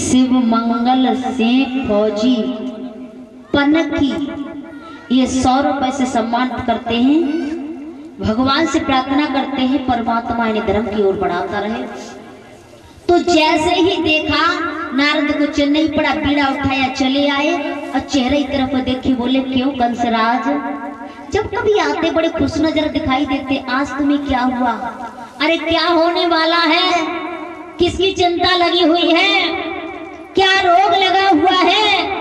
शिव मंगल सिंह फौजी पनकी ये 100 रुपए से सम्मानित करते हैं। भगवान से प्रार्थना करते हैं परमात्मा इन्हें धर्म की ओर बढ़ाता रहे। तो जैसे ही देखा नारद को चेन्नई पड़ा, बीड़ा उठाया चले आए और चेहरे की तरफ देखे, बोले क्यों कंसराज, जब कभी आते बड़े खुश नजर दिखाई देते, आज तुम्हें क्या हुआ? अरे क्या होने वाला है? किसकी चिंता लगी हुई है? क्या रोग लगा हुआ है?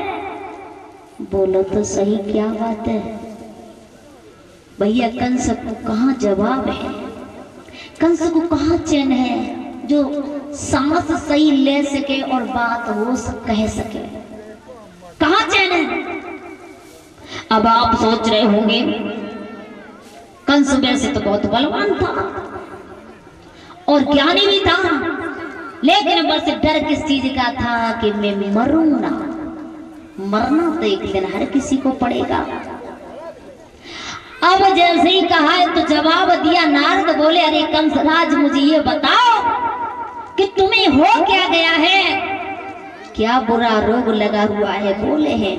बोलो तो सही, क्या बात है? भैया कंस को कहाँ जवाब है, कंस को कहाँ चैन है जो सांस सही ले सके और बात हो कह सके? कहाँ चैन है? अब आप सोच रहे होंगे कंस वैसे तो बहुत बलवान था और ज्ञानी भी था, लेकिन बस डर किस चीज का था कि मैं मरूंगा। मरना तो एक दिन हर किसी को पड़ेगा। अब जैसे ही कहा है तो जवाब दिया नारद, बोले अरे कंसराज मुझे ये बताओ कि तुम्हें हो क्या गया है, क्या बुरा रोग लगा हुआ है? बोले हैं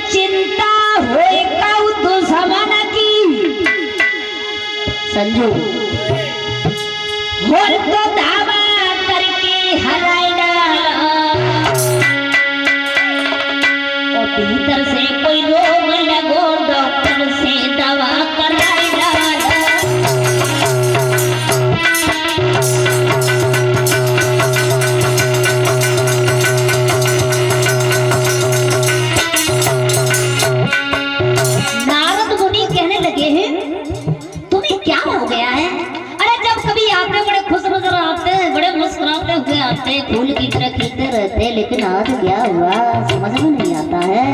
चिंता होएगा तो जमाना की संजू और तो दावा करके हराई डाला और भीतर से कोई रोग लगो डॉक्टर से दवा कराई डाला। नारद मुनि कहने लगे हैं तुम्हें क्या हो गया है? अरे जब कभी आते बड़े खुश नजर आते हैं, बड़े मुस्कुराते हुए आते हैं, फूल की तरह खिलते रहते हैं, लेकिन आज क्या हुआ समझ में नहीं आता है।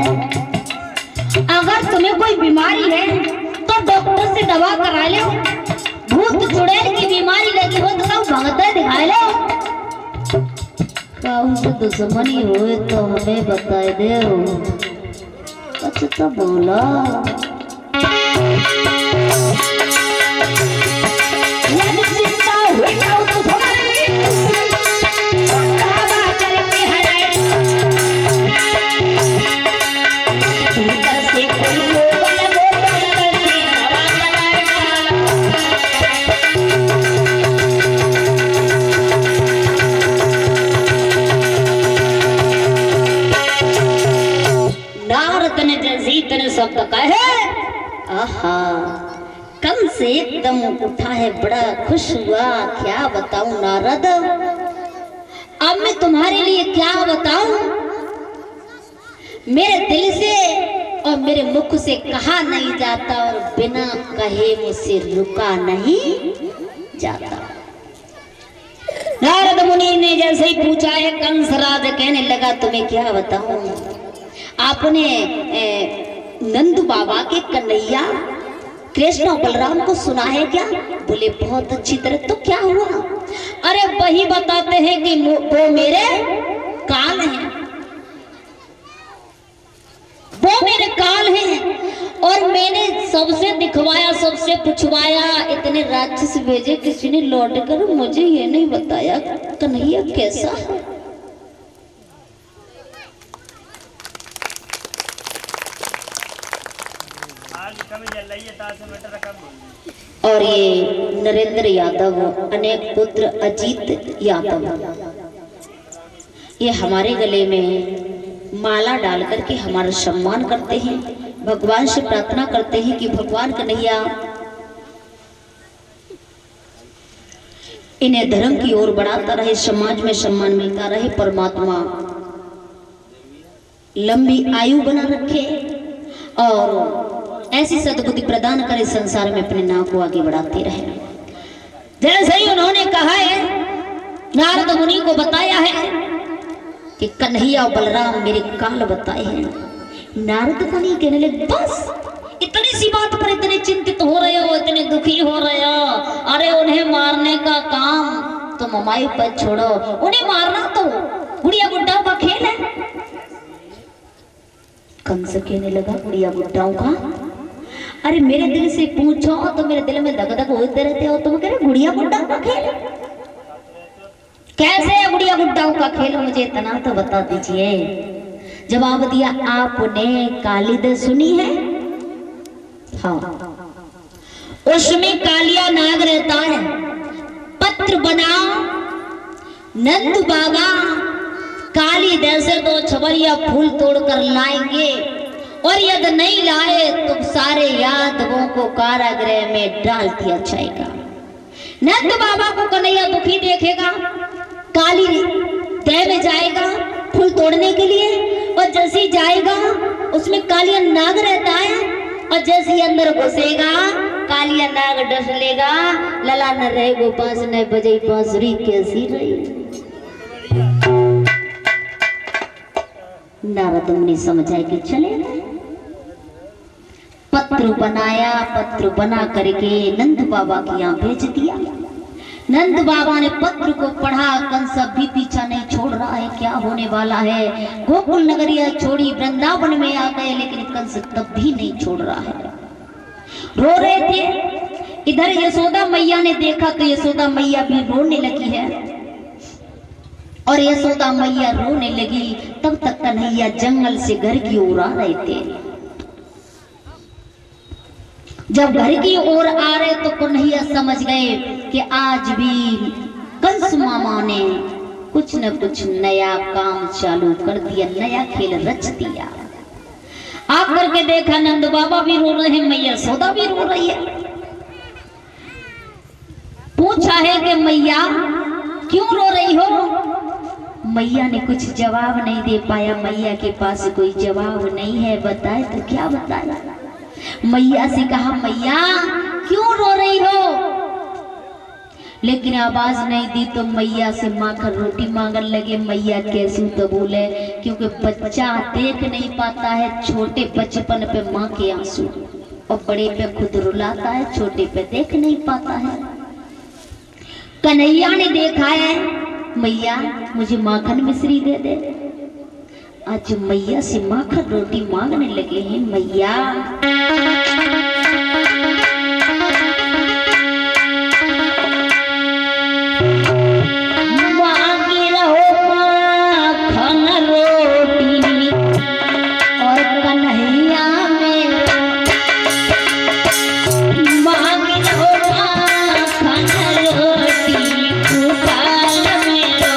अगर तुम्हें कोई बीमारी है तो डॉक्टर से दवा करा लो, भूत चुड़ैल की बीमारी लगी हो तो भगत दिखा लो, काऊ से दुश्मनी हुए तो हमें बता दो। अच्छा तो बोला शब्द कहे, आहा कंस से एकदम उठा है, बड़ा खुश हुआ। क्या बताऊं नारद, अब मैं तुम्हारे लिए क्या बताऊं? मेरे दिल से और मेरे मुख से कहा नहीं जाता और बिना कहे मुझसे रुका नहीं जाता। नारद मुनि ने जैसे ही पूछा है, कंसराज कहने लगा तुम्हें क्या बताऊं? आपने नंदू बाबा के कन्हैया कृष्ण और बलराम को सुना है क्या? बोले बहुत अच्छी तरह। तो क्या हुआ? अरे वही बताते हैं कि वो मेरे काल हैं, वो मेरे काल हैं और मैंने सबसे दिखवाया, सबसे पूछवाया, इतने राक्षस भेजे, किसी ने लौट कर मुझे ये नहीं बताया कन्हैया कैसा है। और ये नरेंद्र यादव, अनेक पुत्र अजीत यादव, ये हमारे गले में माला डाल करके हमारा सम्मान करते हैं। भगवान से प्रार्थना करते हैं कि भगवान कन्हैया इन्हें धर्म की ओर बढ़ाता रहे, समाज में सम्मान मिलता रहे, परमात्मा लंबी आयु बना रखे और ऐसी सद्बुद्धि प्रदान करे, संसार में अपने नाम को आगे बढ़ाते रहे। जैसे ही उन्होंने कहा है, नारद मुनि को बताया है कि कन्हैया और बलराम मेरे काल बताए हैं। नारद मुनि कहने लगे बस इतनी सी बात पर इतने चिंतित हो रहे हो, इतने दुखी हो रहे हो? अरे उन्हें मारने का काम तुम हमारे पर छोड़ो, उन्हें मारना तो गुड़िया गुड्डा का खेल है। कंस कहने लगा गुड़िया गुड्डाओं का? अरे मेरे दिल से पूछो तो मेरे दिल में धक धक होते रहते हो। तुम कह रहे गुड़िया गुड्डा का खेल, कैसे है गुड़िया गुड्डाओं का खेल, मुझे इतना तो बता दीजिए। जवाब दिया, आपने कालिद सुनी है? हाँ, उसमें कालिया नाग रहता है। पत्र बनाओ, नंद बाबा काली से 2 छबरिया फूल तोड़कर लाएंगे, और यदि नहीं लाए तो सारे यादवों को कारागृह में डाल दिया जाएगा। नंद बाबा को कन्हैया दुखी देखेगा, काली दह में जाएगा फूल तोड़ने के लिए, और जैसे जाएगा उसमें कालिया नाग रहता है, और जैसे ही अंदर घुसेगा कालिया नाग डस लेगा, लला न रहे गो पास न बजे बांसुरी कैसी रही। नारद मुनि समझाए कि चले। पत्र बनाया, पत्र बना करके नंद बाबा के यहाँ भेज दिया। नंद बाबा ने पत्र को पढ़ा, कंस भी पीछा नहीं छोड़ रहा है, क्या होने वाला है। गोकुल नगरिया छोड़ी वृंदावन में आ गए, लेकिन कंस तब भी नहीं छोड़ रहा है, रो रहे थे। इधर यशोदा मैया ने देखा तो यशोदा मैया भी रोने लगी है, और यशोदा मैया रोने लगी तब तक कन्हैया जंगल से घर की ओर आ रहे थे। जब घर की ओर आ रहे तो कन्हैया समझ गए कि आज भी कंस मामा ने कुछ न कुछ नया काम चालू कर दिया, नया खेल रच दिया। आकर के देखा नंद बाबा भी रो रहे हैं, मैया यशोदा भी रो रही है। पूछा है कि मैया क्यों रो रही हो? मैया ने कुछ जवाब नहीं दे पाया, मैया के पास कोई जवाब नहीं है। बताए तो क्या बताए। मैया से कहा, मैया क्यों रो रही हो? लेकिन आवाज नहीं दी तो मैया से माखन रोटी मांगने लगे। मैया कैसे तो बोले, क्योंकि बच्चा देख नहीं पाता है छोटे बचपन पे माँ के आंसू, और बड़े पे खुद रुलाता है, छोटे पे देख नहीं पाता है। कन्हैया ने देखा है, मैया मुझे माखन मिश्री दे दे। आज मैया से माखन रोटी मांगने लगे हैं। मैया मांगी रहो माखन रोटी, और कन्हैया मेरा मांगी रहो माखन रोटी, गोपाल मेरा।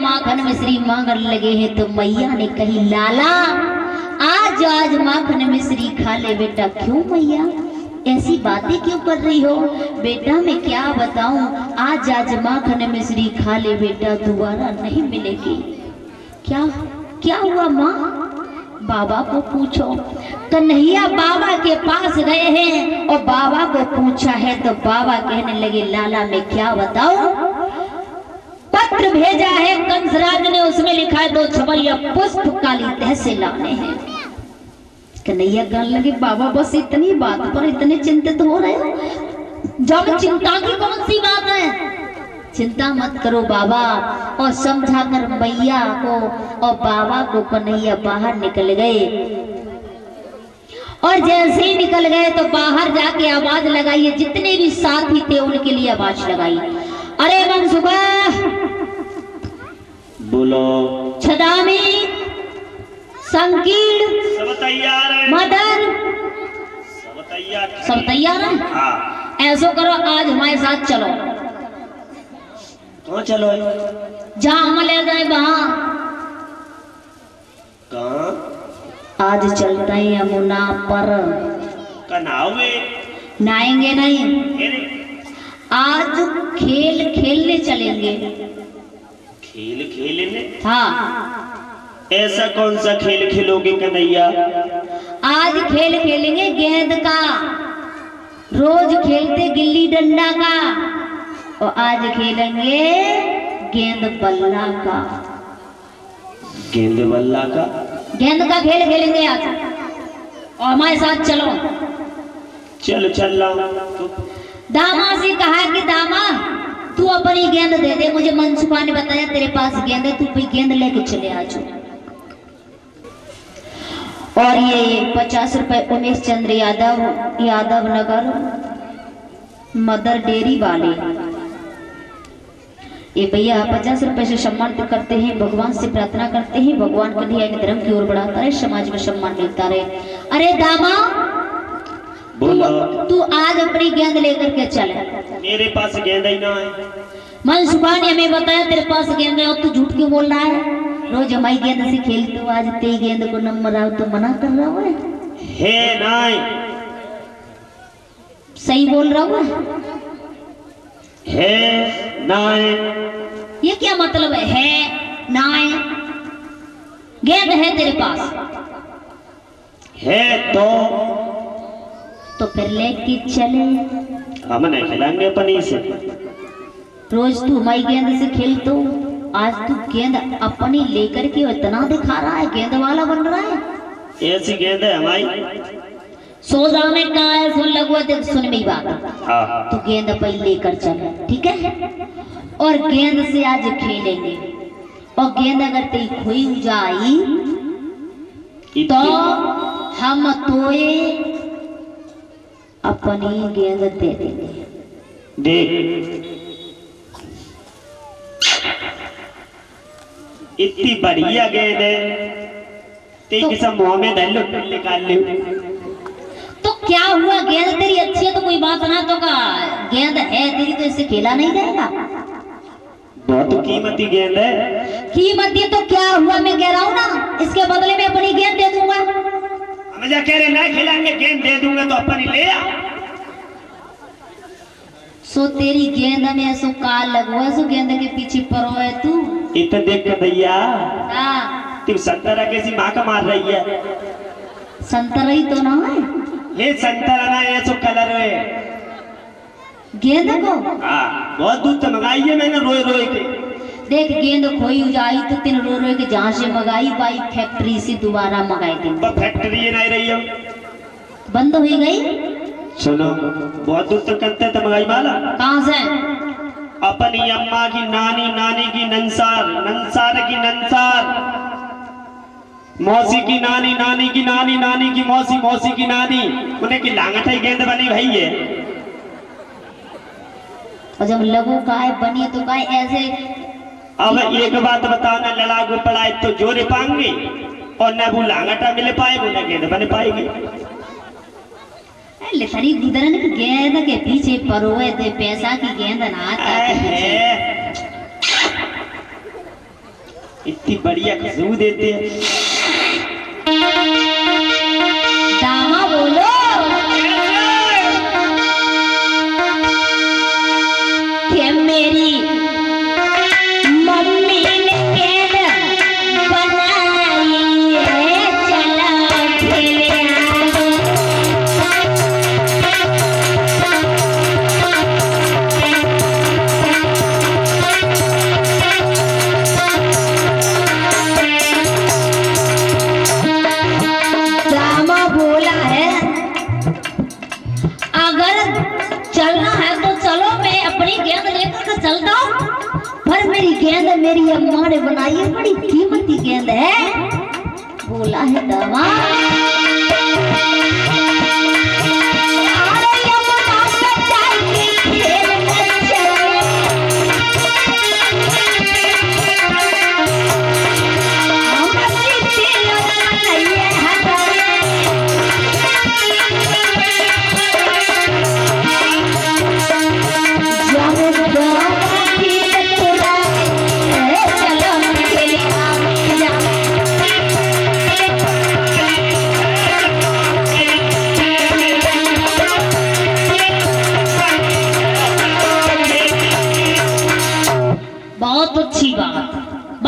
माखन मिश्री मांगने लगे हैं तो मैया ने कही, लाला आज आज माखन मिश्री खा ले बेटा। क्यों मैया ऐसी बातें क्यों कर रही हो? बेटा मैं क्या बताऊं, आज आज माखन मिश्री खा ले बेटा, दोबारा नहीं मिलेगी। क्या क्या हुआ माँ? बाबा को पूछो। कन्हैया बाबा के पास गए हैं और बाबा को पूछा है तो बाबा कहने लगे, लाला मैं क्या बताऊं, पत्र भेजा है कंसराज ने, उसमें लिखा है 2 छबरिया पुष्प काली तह से लाने हैं। कन्हैया कहने लगे, बाबा बस इतनी बात पर इतने चिंतित हो रहे हो? जब चिंता की कौन सी बात है, चिंता मत करो बाबा। और समझा कर मैया को और बाबा को कन्हैया बाहर निकल गए। और जैसे ही निकल गए तो बाहर जाके आवाज लगाई, जितने भी साथी थे उनके लिए आवाज लगाई, अरे मनसुखा बोलो, छदामी, संकीर्ण, सब तैयार है, मदन, सब तैयार है। हाँ। ऐसो करो आज हमारे साथ चलो। हाँ चलो। जहाँ हम ले जाए वहाँ। कहाँ? आज चलते हैं यमुना पर। नहाओगे? नहाएंगे नहीं, आज खेल खेलने चलेंगे। खेल खेलने? हाँ। ऐसा कौन सा खेल खेलोगे कन्हैया? आज खेल खेलेंगे गेंद का। रोज खेलते गिल्ली डंडा का, और आज खेलेंगे गेंद बल्ला का। गेंद बल्ला का? गेंद का खेल खेलेंगे आज, और हमारे साथ चलो। चल चल रहा। दामा से कहा कि दामा तू अपनी गेंद दे दे मुझे। मनसुखा ने बताया तेरे पास गेंद है, तू भाई गेंद लेके चले आज। और ये 50 रुपए उमेश चंद्र यादव नगर मदर डेयरी वाले, ये भैया 50 रुपए से सम्मानित करते हैं। भगवान से प्रार्थना करते हैं भगवान के लिए धर्म की ओर बढ़ाता रहे, समाज में सम्मान मिलता रहे। अरे दामा तू आज अपनी गेंद लेकर के चल। मेरे पास गेंद ही ना है। मनसुखा ने हमें बताया तेरे पास गेंद है, और तू झूठ क्यों बोल रहा है? रोज हमारी गेंद से खेलते हो, आज तेरी गेंद को नंबर आओ तो मना कर रहा है। नाई सही बोल रहा हूँ? है नाई ये क्या मतलब है नाई? गेंद है तेरे पास है तो फिर लेके चले। हम नहीं खिलाएंगे अपनी से। रोज तू हमारी गेंद से खेलते हो, आज तू गेंद अपनी लेकर के इतना दिखा रहा है, गेंद वाला बन रहा है। ऐसी गेंद है हमारी। सोजा में कहा है, सुन लगवा देख, सुन मेरी बात। तू गेंद अपन लेकर चल, ठीक है? और गेंद से आज खेलेंगे, और गेंद अगर तेरी खोई जाई तो हम तोए अपनी गेंद दे देंगे। देख इतनी बढ़िया गेंद है, ते किसा मुंह में डाल लो, निकाल लो। तो क्या हुआ? गेंद तेरी अच्छी है तो कोई बात ना, तो का गेंद है तेरी तो इससे खेला नहीं जाएगा। बहुत कीमती गेंद है। कीमती तो क्या हुआ, मैं कह रहा हूँ ना, इसके बदले में अपनी गेंद दे दूंगा। हम जा कह रहे ना खिलाएंगे, गेंद दे दूंगा तो अपनी ले आ। सो तेरी गेंद में ऐसो काल लगवा, सो गेंद के पीछे परो है तू। इतना देख कर भैया हाँ। तू संतरा कैसी माँ का मार रही है? संतरा ही तो ना है ये संतरा ना, ये सो कलर है गेंद को। हाँ बहुत दूर से मंगाई है मैंने, रोए रोए के। देख गेंद खोई जाई तो तीन रो रो के जहाँ से मंगाई भाई फैक्ट्री से दोबारा मंगाई थी। फैक्ट्री नहीं रही है, बंद हो गई। सुनो बहुत दूर तक करते तो मंगाई माला कहाँ से? अपनी अम्मा की नानी, नानी की नंसार, नंसार की नंसार, मौसी की नानी, नानी की नानी, नानी की मौसी, मौसी की नानी, उन्हें की लांगट ही गेंद बनी भाई है। और जब लगो काय बनी तो काय ऐसे। अब एक बात बताना, लड़ाकू पड़ाए तो जोरे पाएंगे, और न वो लांगटा मिल पाएगी न गेंद बन पाएगी। लिथरी गुदरन की गेंद के पीछे परोए थे, पैसा की गेंद ना इतनी बढ़िया खुशबू देते हैं। दामा बोलो कि मेरी मम्मी ने गेंद बनाई है, चला खेले गेंद मेरी अम्मा ने बनाई है, बड़ी कीमती गेंद है। बोला है दवा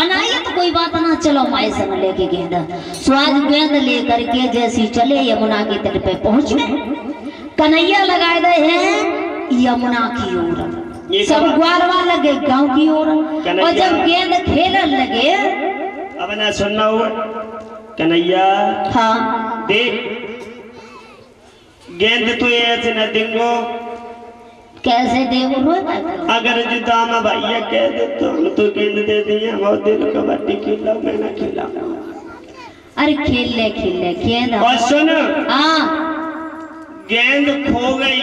बनाइए तो कोई बात ना, चलो माए संग लेके गेंद। स्वाद गेंद लेकर के जैसी चले यमुना के तट पे पहुंच गए। कन्हैया लगाए गए हैं यमुना की ओर, सब ग्वालवा लगे गांव की ओर। और जब गेंद खेलने लगे, अब ना सुनना हुआ कन्हैया, हाँ देख गेंद तो ऐसे न देंगो, कैसे देवो रो, अगर जो दामा भैया कह दे तो हम तो गेंद दे दिए, बहुत दिन कबड्डी खेला मैं ना खेला। अरे खेल ले गेंद। और सुन, हाँ गेंद खो गई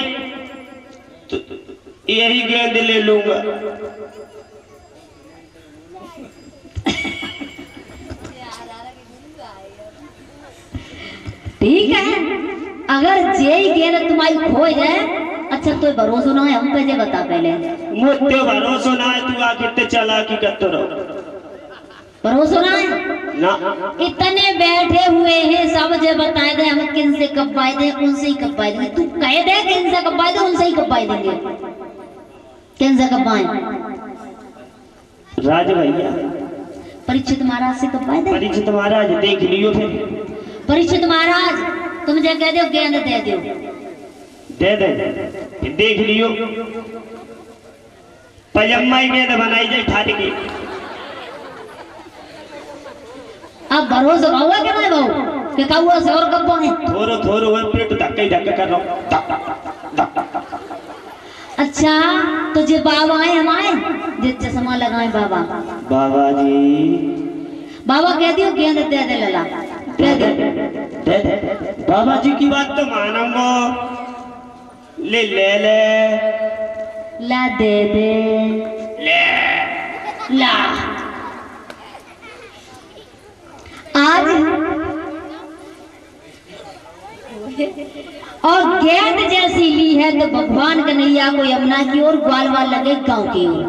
तो यही गेंद ले लूंगा। ठीक है, अगर जेई गेंद तुम्हारी खो जाए, अच्छा तो भरोसा ना है, हम कैसे बता पहले। मुझे भरोसा ना है, तू आके चला की करते रहो, भरोसा ना है ना। इतने बैठे हुए हैं सब, जो बताए दे हम किन से कब पाए दे, उनसे ही कब पाए देंगे। तू कह दे किन से कब पाए दे, उनसे ही कब पाए देंगे। किन से कब पाए? राज भैया, परीक्षित महाराज से कब पाए दे। परीक्षित महाराज देख लियो फिर। परीक्षित महाराज तुम जो कह दो गेंद दे दो, दे दे फिर देख लियो, पजम्मा ही गेंद बनाई जाए फाट की। अब भरोसा हुआ क्या नहीं भाऊ कि कौआ से और कब पाए? थोरो थोरो वो पेट धक्का ही धक्का कर रहा हूं। अच्छा तो जे बाबा आए हम आए, जे चश्मा लगाए बाबा। बाबा जी, बाबा कह दियो गेंद दे दे लला, कह दे दे दे। बाबा जी की बात तो मानूंगा, ले ले ले ला दे दे ले ला। आज और गेंद जैसी ली है तो भगवान कन्हैया को यमुना की ओर, ग्वालवा लगे गांव की ओर।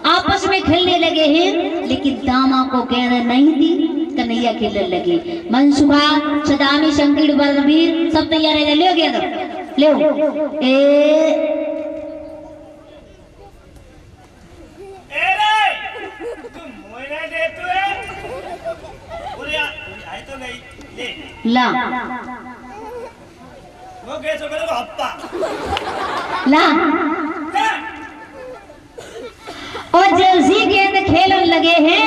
आपस में खेलने लगे हैं, लेकिन दामा को गेंद नहीं दी, कन्हैया खेलने लगे। मनसुखा सदामी शंकर बलवीर सब तैयार है, ले गेंद ले ए ला ला। और जैसी गेंद खेलने लगे हैं,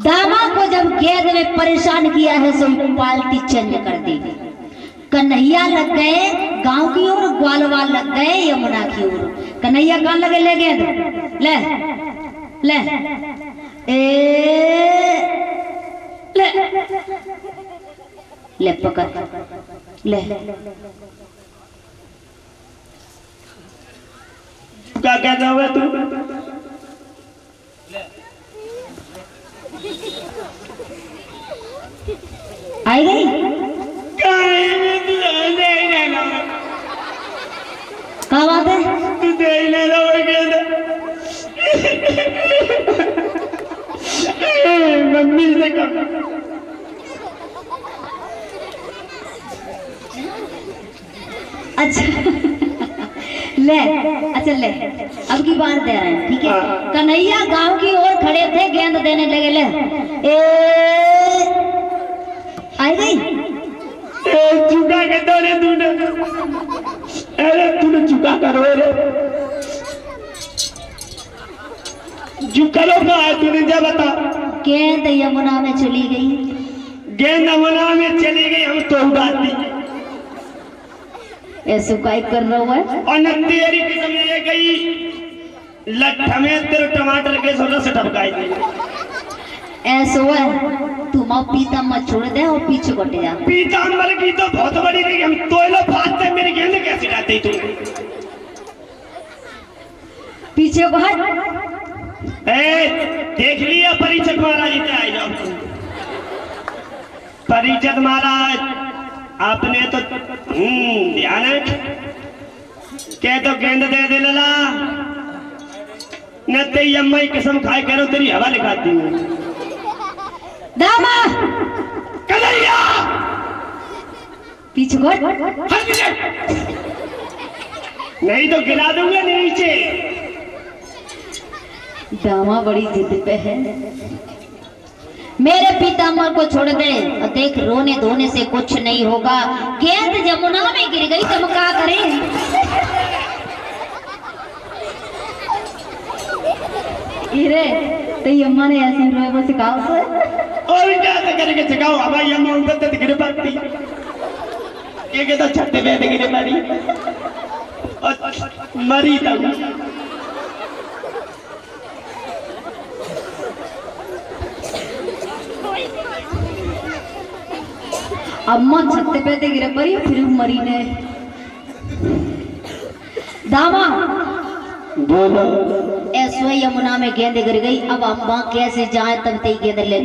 दामा को जब गेंद में परेशान किया है सो पाल्टी चेंज कर दी। कन्हैया लग गए गांव की ओर, ग्वालवा लग गए यमुना की ओर। कन्हैया कहाँ लगे, ले गेंद ले ले ले ले पकड़ ले। क्या कहना हुआ तू? आई गई क्या बात है? तू दे ही ले रहा मम्मी से कब अच्छा ले, अच्छा ले, अब की बात दे रहे हैं, ठीक है। कन्हैया गांव की ओर खड़े थे, गेंद देने लगे। ले आई गई। चुका के दौरे तूने, अरे तूने चुका करो रे, करो का है तूने, जा बता। गेंद यमुना में चली गई। गेंद यमुना में चली गई, हम तो उड़ाती ऐसे काय कर रहा है। और न तेरी किस्म ये गई लट्ठा में तेरे टमाटर के सोना से टपकाई दी। ऐसा है तू माँ पीता मत छोड़ दे और पीछे कटे जा। पीताम्बर की तो बहुत बड़ी थी, हम तोयलो फाड़ते, मेरी गेंद कैसे डालती तू? पीछे को हट। देख लिया परीक्षक महाराज, इतने आ जाओ। परीक्षक महाराज आपने तो ध्यान है, कह तो गेंद दे दे लला, न तेरी अम्मा की कसम खाए करो तेरी हवा निकालती हूँ। दामा कन्हैया पीछे को नहीं तो गिरा दूंगा नीचे। दामा बड़ी जिद पे है। मेरे पीताम्बर को छोड़ दे और देख रोने धोने से कुछ नहीं होगा। गेंद जमुना में गिर गई तो हम क्या करें? इरे तो अम्मा ने ऐसी रोए वो सिखाओ तो और क्या करके सिखाओ? हमारी अम्मा ऊपर तक गिर पड़ती, ये कहता छत्ते पे गिरे मरी और मरी तब। अम्मा छत्ते पे ते गिरे पड़ी फिर मरी ने। दामा बोलो, ऐसो यमुना में गेंद गिर गई, अब अम्मा कैसे जाए? तब ते गेंद ले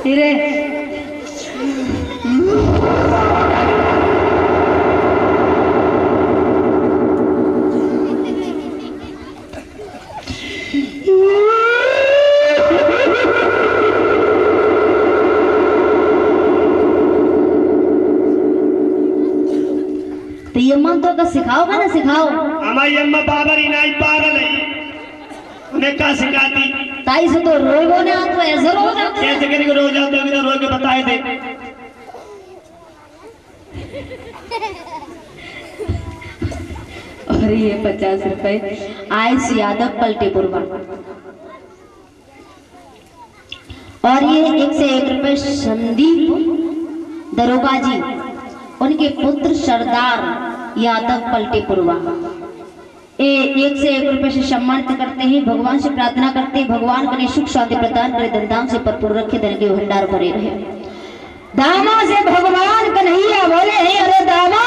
हिरे तो ये मन तो सिखाओगा ना? सिखाओ। हमारी अम्मा बाबर ही नहीं पागल है, उन्हें क्या सिखाती? ताई से तो रोगो ने आप तो ऐसे रो जाते कैसे करके रो जाते हो? बिना रो के बताए दे। और ये 50 रुपए आयुष यादव पलटेपुरवा, और ये 1 से 1 रुपए संदीप दरोगा जी, उनके पुत्र सरदार यादव पलटेपुरवा। 1 से 1 रुपए से सम्मानित करते हैं। भगवान से प्रार्थना करते हैं भगवान बने सुख शांति प्रदान करे, धनधाम से भरपूर रखे, धन के भंडार भरे रहे। दामा से भगवान कन्हैया बोले हैं, अरे दामा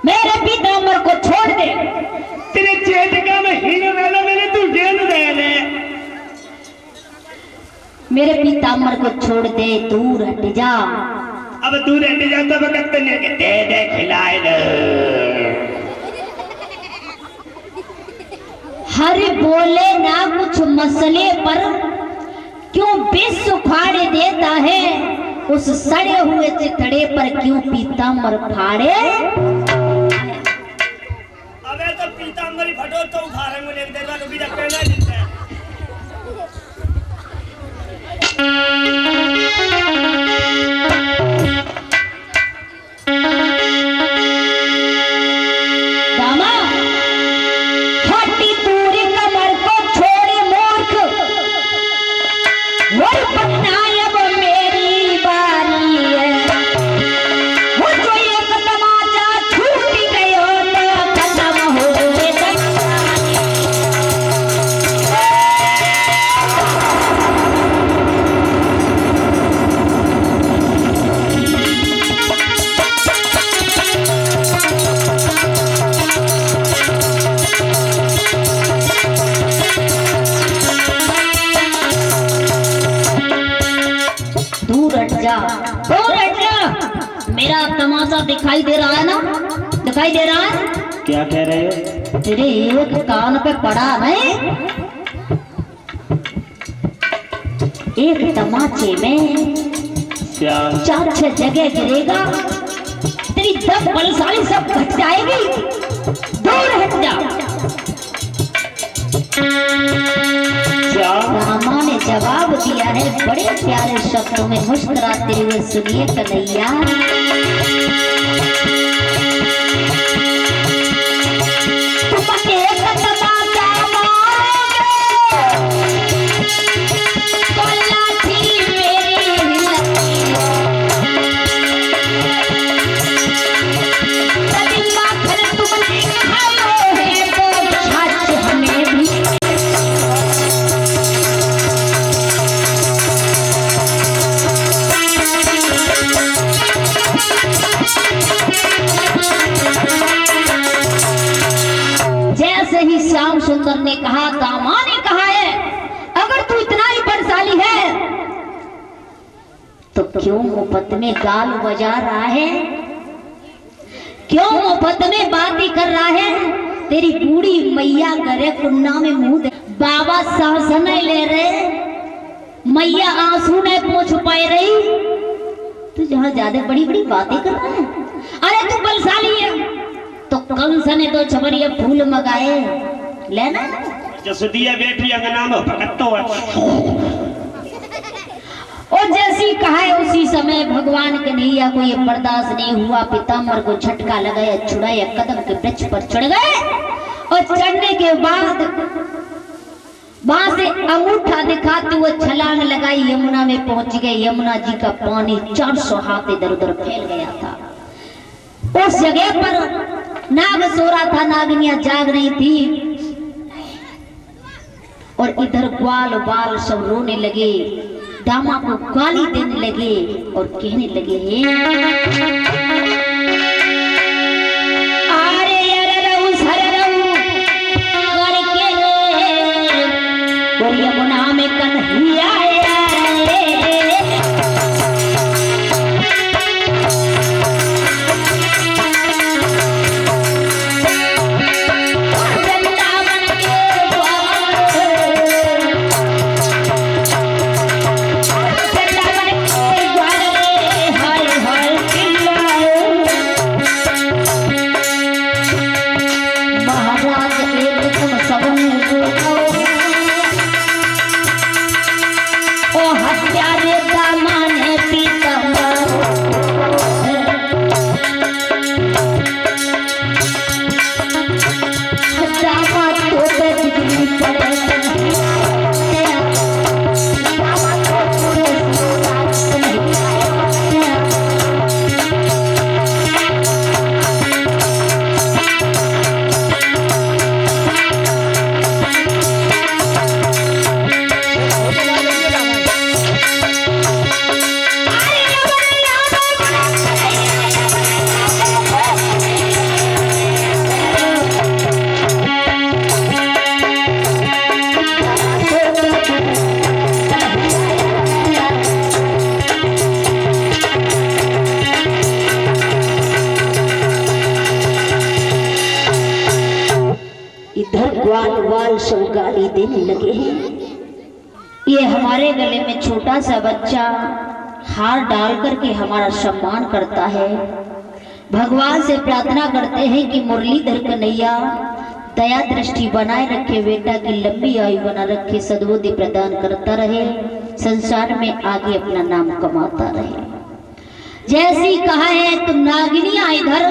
मेरे पीताम्बर को छोड़ दे। तेरे चेटिका में हीरो वाला मैंने तू गेंद दे दे। मेरे पीताम्बर को छोड़ दे, दूर हट जा। अब दूर हट जा तो वक्त ने दे दे खिलाए दे। हरि बोले ना कुछ मसले पर क्यों विश्व फाड़े देता है, उस सड़े हुए चिथड़े पर क्यों पीताम्बर फाड़े। अबे तो पीताम्बर ही फटो तो उखाड़ेंगे, एक देर बाद भी जब कहना दिलता है। मेरा तमाशा दिखाई दे रहा है ना? दिखाई दे रहा है? क्या कह रहे हो? तेरे एक कान पे पड़ा है, एक तमाचे में 4-6 जगह गिरेगा, तेरी 10 बलशाली सब घट जाएगी। दूर हट जा। रामा ने जवाब दिया है बड़े प्यारे शब्दों में, मुस्कुराते हुए सुनिए कन्हैया। श्याम सुंदर ने कहा, दामा ने कहा है अगर तू इतना ही बलशाली है तो क्यों मुफ्त में गाल बजा रहा है? क्यों मुफ्त में बातें कर रहा है? तेरी बूढ़ी मैया करे कुन्ना में मुंह दे, बाबा सांस नहीं ले रहे, मैया आंसू नहीं पोंछ पाए रही, तू जहाँ ज्यादा बड़ी बड़ी बातें कर रहा है। अरे तू बलशाली है तो कंस ने तो छबरिया फूल मंगाए लेना। जसुदिया बेटी अंगना में भगतो और जैसी कहा है उसी समय भगवान कन्हैया को ये बर्दाश्त नहीं हुआ, पीताम्बर को झटका लगाया, छुड़ाया, कदम के वृक्ष पर चढ़ गए और चढ़ने के बाद वहां से अंगूठा दिखाते हुए छलांग लगाई, यमुना में पहुंच गए। यमुना जी का पानी 400 हाथ इधर उधर फैल गया था। उस जगह पर नाग सो रहा था, नागिनियां जाग रही थी और इधर ग्वाल बाल सब रोने लगे, दामा को गाली देने लगे और कहने लगे यमुना में कन्हैया ग्वाल सब गाली देने लगे हैं। ये हमारे गले में छोटा सा बच्चा हार डाल करके हमारा सम्मान करता है। भगवान से प्रार्थना करते हैं कि मुरलीधर कन्हैया दया दृष्टि बनाए रखे, बेटा की लंबी आयु बना रखे, सद्बुद्धि प्रदान करता रहे, संसार में आगे अपना नाम कमाता रहे। जैसी कहा है तो नागिनियां इधर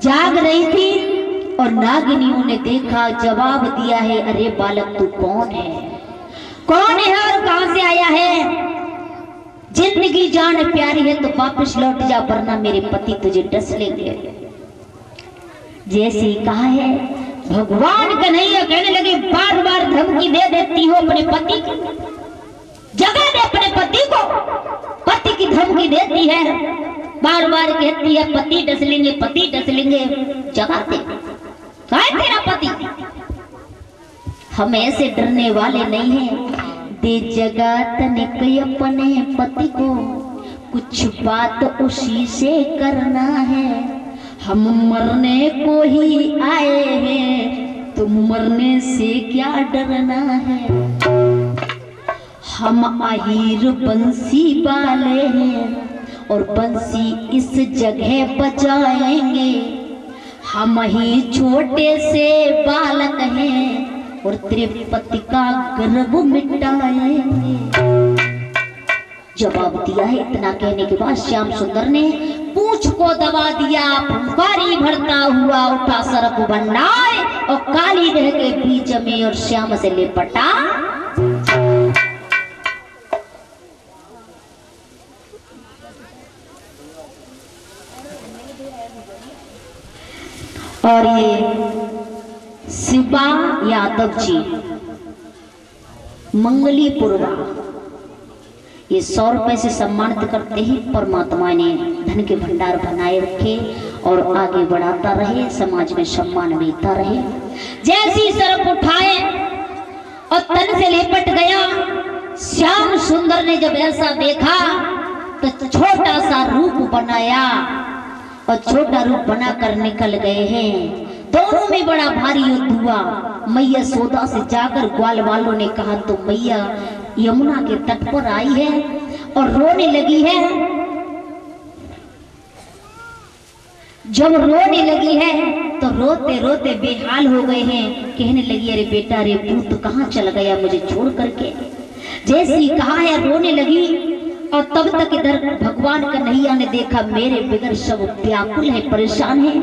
जाग रही थी और नागिनियों ने देखा, जवाब दिया है, अरे बालक तू कौन है, कौन है और कहां से आया है? जिंदगी जान प्यारी है तो वापस लौट जा, वरना मेरे पति तुझे डस लेंगे। जैसे कहा है भगवान कन्हैया कहने लगे, बार बार धमकी दे देती हो अपने पति को, जगह दे अपने पति को, पति की धमकी देती है, बार बार कहती है पति डस लेंगे, पति डस लेंगे, जगह दे। कहाँ है तेरा पति? हम ऐसे डरने वाले नहीं हैं, दे जगह तनिक अपने पति को, कुछ बात उसी से करना है, हम मरने को ही आए हैं, तुम मरने से क्या डरना है, हम आहिर बंसी वाले हैं और बंसी इस जगह बजाएंगे, हम ही छोटे से बालक हैं और तेरे पति का गर्भ मिटाएंगे। जवाब दिया है। इतना कहने के बाद श्याम सुंदर ने पूंछ को दबा दिया, फुंकारी भरता हुआ उठा सरप बनाए और काली देह के बीच में और श्याम से लिपटा। और ये शिवा यादव जी मंगलीपुरवा, ये 100 रुपए से सम्मानित करते ही परमात्मा ने धन के भंडार बनाए रखे और आगे बढ़ाता रहे, समाज में सम्मान मिलता रहे। जैसी सरप उठाए और तन से लिपट गया, श्याम सुंदर ने जब ऐसा देखा तो छोटा सा रूप बनाया और छोटा रूप बनाकर निकल गए हैं। दोनों में बड़ा भारी युद्ध हुआ। मैया यशोदा से जाकर ग्वाल वालों ने कहा तो मैया यमुना के तट पर आई है और रोने लगी है। जब रोने लगी है तो रोते रोते बेहाल हो गए हैं। कहने लगी अरे बेटा रे भूत कहाँ चल गया मुझे छोड़ करके। जैसे ही कहा है रोने लगी और तब तक इधर भगवान कन्हैया ने देखा मेरे बिगड़ सब व्याकुल है, परेशान है।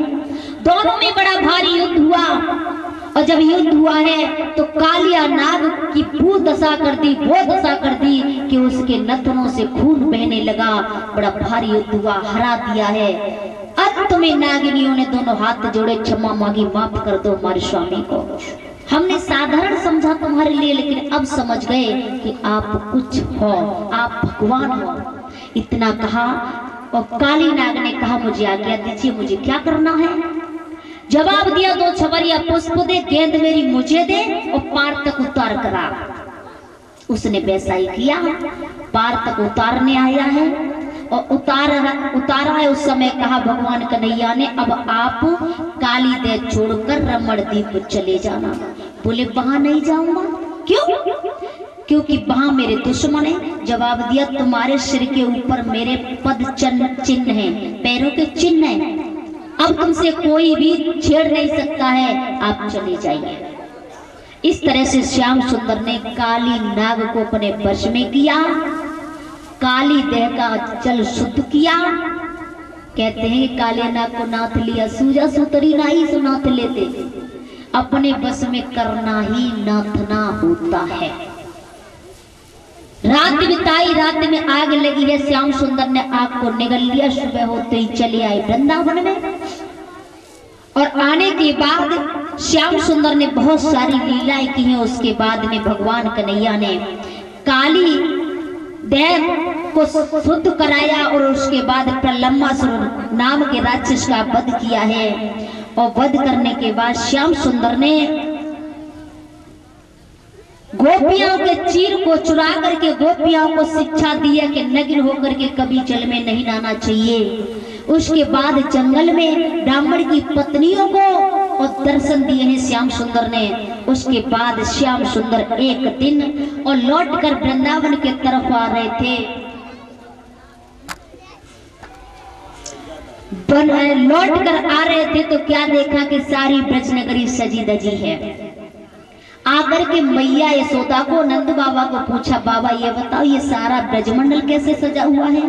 दोनों में बड़ा भारी युद्ध हुआ और जब युद्ध हुआ है तो कालिया नाग की वो दशा कर दी, वो दशा कर दी कि उसके नथनों से खून बहने लगा। बड़ा भारी युद्ध हुआ, हरा दिया है। अंत में नागिनियों ने दोनों हाथ जोड़े, क्षमा मांगी, माफ कर दो हमारे स्वामी को। हमने साधारण समझा तुम्हारे लिए, लेकिन अब समझ गए कि आप कुछ हो, आप भगवान हो। इतना कहा और काली नाग ने कहा मुझे आज्ञा दीजिए, मुझे क्या करना है। जवाब दिया दो छबरिया पुष्प दे, गेंद मेरी मुझे दे और पार तक उतार करा। उसने वैसा ही किया, पार तक उतारने आया है और उतारा है। उस समय कहा भगवान कन्हैया ने अब आप काली दे छोड़कर रमणदीप चले जाना। बोले वहां नहीं जाऊंगा, क्यों? क्योंकि वहां मेरे दुश्मन है। जवाब दिया तुम्हारे सिर के ऊपर मेरे पद चिन्ह है, पैरों के चिन्ह है, अब तुमसे कोई भी छेड़ नहीं सकता है, आप चले जाइए। इस तरह से श्याम सुंदर ने काली नाग को अपने वश में किया, काली देह का जल शुद्ध किया। कहते हैं काले नाग को नाथ लिया, सूजा सुतरी नाई सो नाथ लेते। अपने बस में करना ही नाथना होता है। रात बिताई, रात में आग लगी है। श्याम सुंदर ने आग को निगल लिया। सुबह होते ही चले आए वृंदावन में और आने के बाद श्याम सुंदर ने बहुत सारी लीलाएं की हैं। उसके बाद में भगवान कन्हैया ने काली देह को शुद्ध कराया और उसके बाद प्रलंबासुर नाम के राक्षस का वध किया है। और वध करने के बाद श्याम सुंदर ने गोपियों के चीर को चुरा करके गोपियों को शिक्षा दी है कि नग्न होकर के कभी जल में नहीं नहाना चाहिए। उसके बाद जंगल में ब्राह्मण की पत्नियों को और दर्शन दिए हैं श्याम सुंदर ने। उसके बाद श्याम सुंदर एक दिन और लौटकर वृंदावन के तरफ आ रहे थे। लौट कर आ रहे थे तो क्या देखा कि सारी ब्रजनगरी सजी दजी है। आकर के मैया यशोदा को नंद बाबा को पूछा, बाबा ये बताओ ये सारा ब्रजमंडल कैसे सजा हुआ है।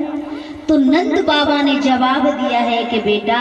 तो नंद बाबा ने जवाब दिया है कि बेटा